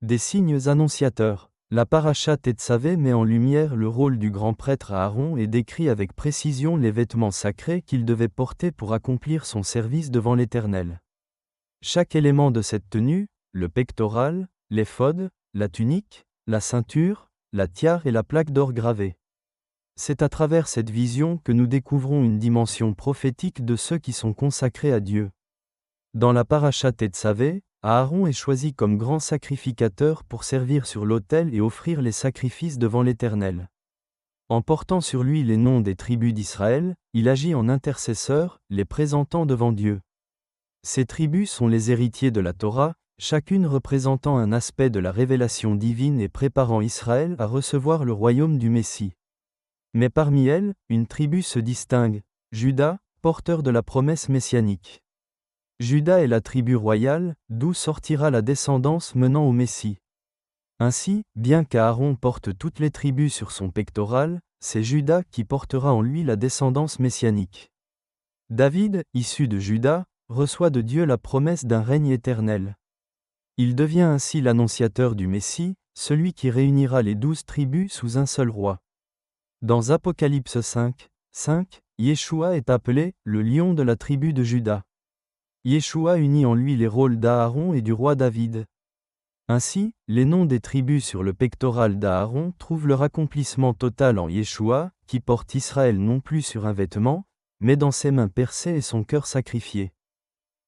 Des signes annonciateurs. La paracha Tetzavé met en lumière le rôle du grand prêtre Aaron et décrit avec précision les vêtements sacrés qu'il devait porter pour accomplir son service devant l'Éternel. Chaque élément de cette tenue, le pectoral, l'éphod, la tunique, la ceinture, la tiare et la plaque d'or gravée. C'est à travers cette vision que nous découvrons une dimension prophétique de ceux qui sont consacrés à Dieu. Dans la paracha Tetzavé, Aaron est choisi comme grand sacrificateur pour servir sur l'autel et offrir les sacrifices devant l'Éternel. En portant sur lui les noms des tribus d'Israël, il agit en intercesseur, les présentant devant Dieu. Ces tribus sont les héritiers de la Torah, chacune représentant un aspect de la révélation divine et préparant Israël à recevoir le royaume du Messie. Mais parmi elles, une tribu se distingue, Juda, porteur de la promesse messianique. Juda est la tribu royale, d'où sortira la descendance menant au Messie. Ainsi, bien qu'Aaron porte toutes les tribus sur son pectoral, c'est Juda qui portera en lui la descendance messianique. David, issu de Juda, reçoit de Dieu la promesse d'un règne éternel. Il devient ainsi l'annonciateur du Messie, celui qui réunira les 12 tribus sous un seul roi. Dans Apocalypse 5, Yeshua est appelé le lion de la tribu de Juda. Yeshua unit en lui les rôles d'Aaron et du roi David. Ainsi, les noms des tribus sur le pectoral d'Aaron trouvent leur accomplissement total en Yeshua, qui porte Israël non plus sur un vêtement, mais dans ses mains percées et son cœur sacrifié.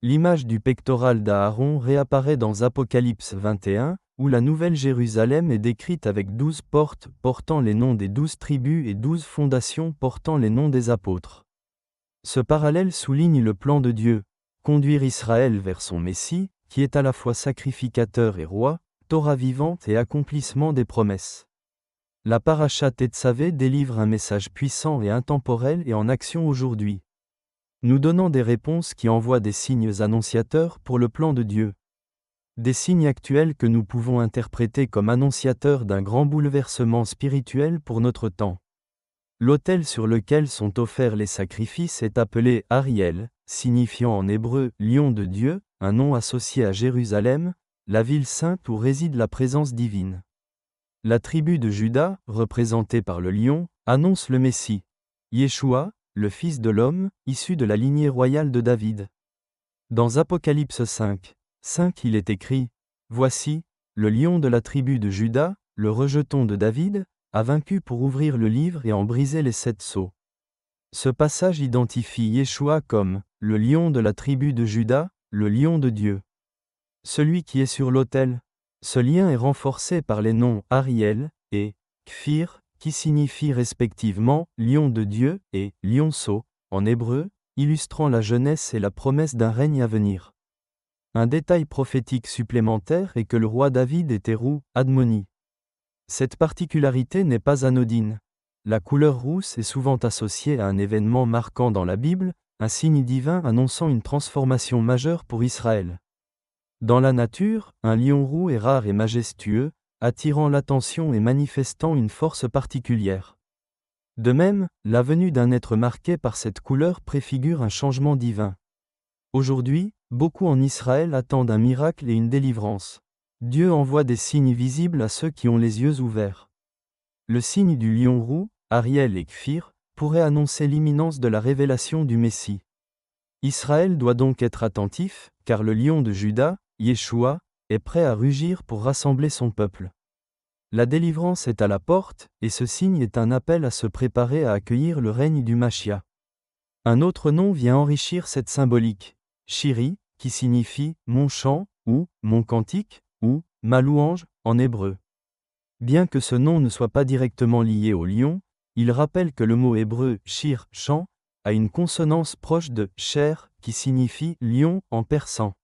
L'image du pectoral d'Aaron réapparaît dans Apocalypse 21, où la Nouvelle Jérusalem est décrite avec 12 portes portant les noms des 12 tribus et 12 fondations portant les noms des apôtres. Ce parallèle souligne le plan de Dieu, conduire Israël vers son Messie, qui est à la fois sacrificateur et roi, Torah vivante et accomplissement des promesses. La paracha Tetzavé délivre un message puissant et intemporel et en action aujourd'hui. Nous donnons des réponses qui envoient des signes annonciateurs pour le plan de Dieu. Des signes actuels que nous pouvons interpréter comme annonciateurs d'un grand bouleversement spirituel pour notre temps. L'autel sur lequel sont offerts les sacrifices est appelé Ariel, signifiant en hébreu « lion de Dieu », un nom associé à Jérusalem, la ville sainte où réside la présence divine. La tribu de Juda, représentée par le lion, annonce le Messie. Yeshua, le Fils de l'homme, issu de la lignée royale de David. Dans Apocalypse 5, il est écrit « Voici, le lion de la tribu de Juda, le rejeton de David, a vaincu pour ouvrir le livre et en briser les 7 sceaux. » Ce passage identifie Yeshua comme « le lion de la tribu de Juda, le lion de Dieu ». Celui qui est sur l'autel. Ce lien est renforcé par les noms Ariel et Kfir, qui signifient respectivement « lion de Dieu » et « lionceau » en hébreu, illustrant la jeunesse et la promesse d'un règne à venir. Un détail prophétique supplémentaire est que le roi David était roux, Admoni. Cette particularité n'est pas anodine. La couleur rousse est souvent associée à un événement marquant dans la Bible, un signe divin annonçant une transformation majeure pour Israël. Dans la nature, un lion roux est rare et majestueux, attirant l'attention et manifestant une force particulière. De même, la venue d'un être marqué par cette couleur préfigure un changement divin. Aujourd'hui, beaucoup en Israël attendent un miracle et une délivrance. Dieu envoie des signes visibles à ceux qui ont les yeux ouverts. Le signe du lion roux, Ariel et Kfir, pourrait annoncer l'imminence de la révélation du Messie. Israël doit donc être attentif, car le lion de Juda, Yeshua, est prêt à rugir pour rassembler son peuple. La délivrance est à la porte, et ce signe est un appel à se préparer à accueillir le règne du Machia. Un autre nom vient enrichir cette symbolique, Shiri, qui signifie « mon chant » ou « mon cantique » ou « ma louange » en hébreu. Bien que ce nom ne soit pas directement lié au lion, il rappelle que le mot hébreu « shir » chant a une consonance proche de « sher » qui signifie « lion » en persan.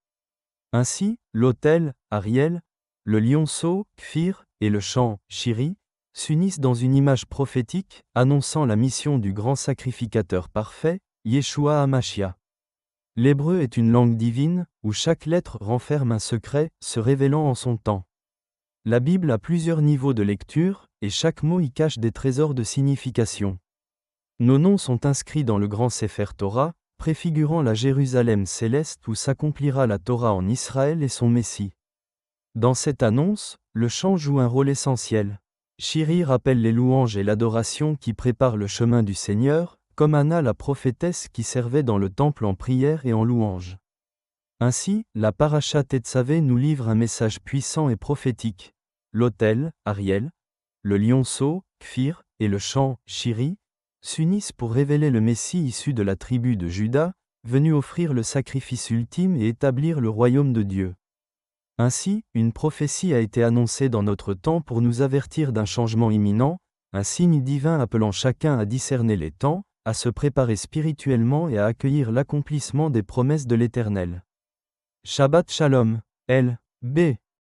Ainsi, l'autel, Ariel, le lionceau, Kfir, et le chant, Shiri, s'unissent dans une image prophétique, annonçant la mission du grand sacrificateur parfait, Yeshua HaMashiach. L'hébreu est une langue divine, où chaque lettre renferme un secret, se révélant en son temps. La Bible a plusieurs niveaux de lecture, et chaque mot y cache des trésors de signification. Nos noms sont inscrits dans le grand Sefer Torah, préfigurant la Jérusalem céleste où s'accomplira la Torah en Israël et son Messie. Dans cette annonce, le chant joue un rôle essentiel. Shiri rappelle les louanges et l'adoration qui préparent le chemin du Seigneur, comme Anna la prophétesse qui servait dans le temple en prière et en louange. Ainsi, la Parashat Tetzavé nous livre un message puissant et prophétique. L'autel, Ariel, le lionceau, Kfir, et le chant, Shiri, s'unissent pour révéler le Messie issu de la tribu de Juda, venu offrir le sacrifice ultime et établir le royaume de Dieu. Ainsi, une prophétie a été annoncée dans notre temps pour nous avertir d'un changement imminent, un signe divin appelant chacun à discerner les temps, à se préparer spirituellement et à accueillir l'accomplissement des promesses de l'Éternel. Shabbat Shalom, L. B.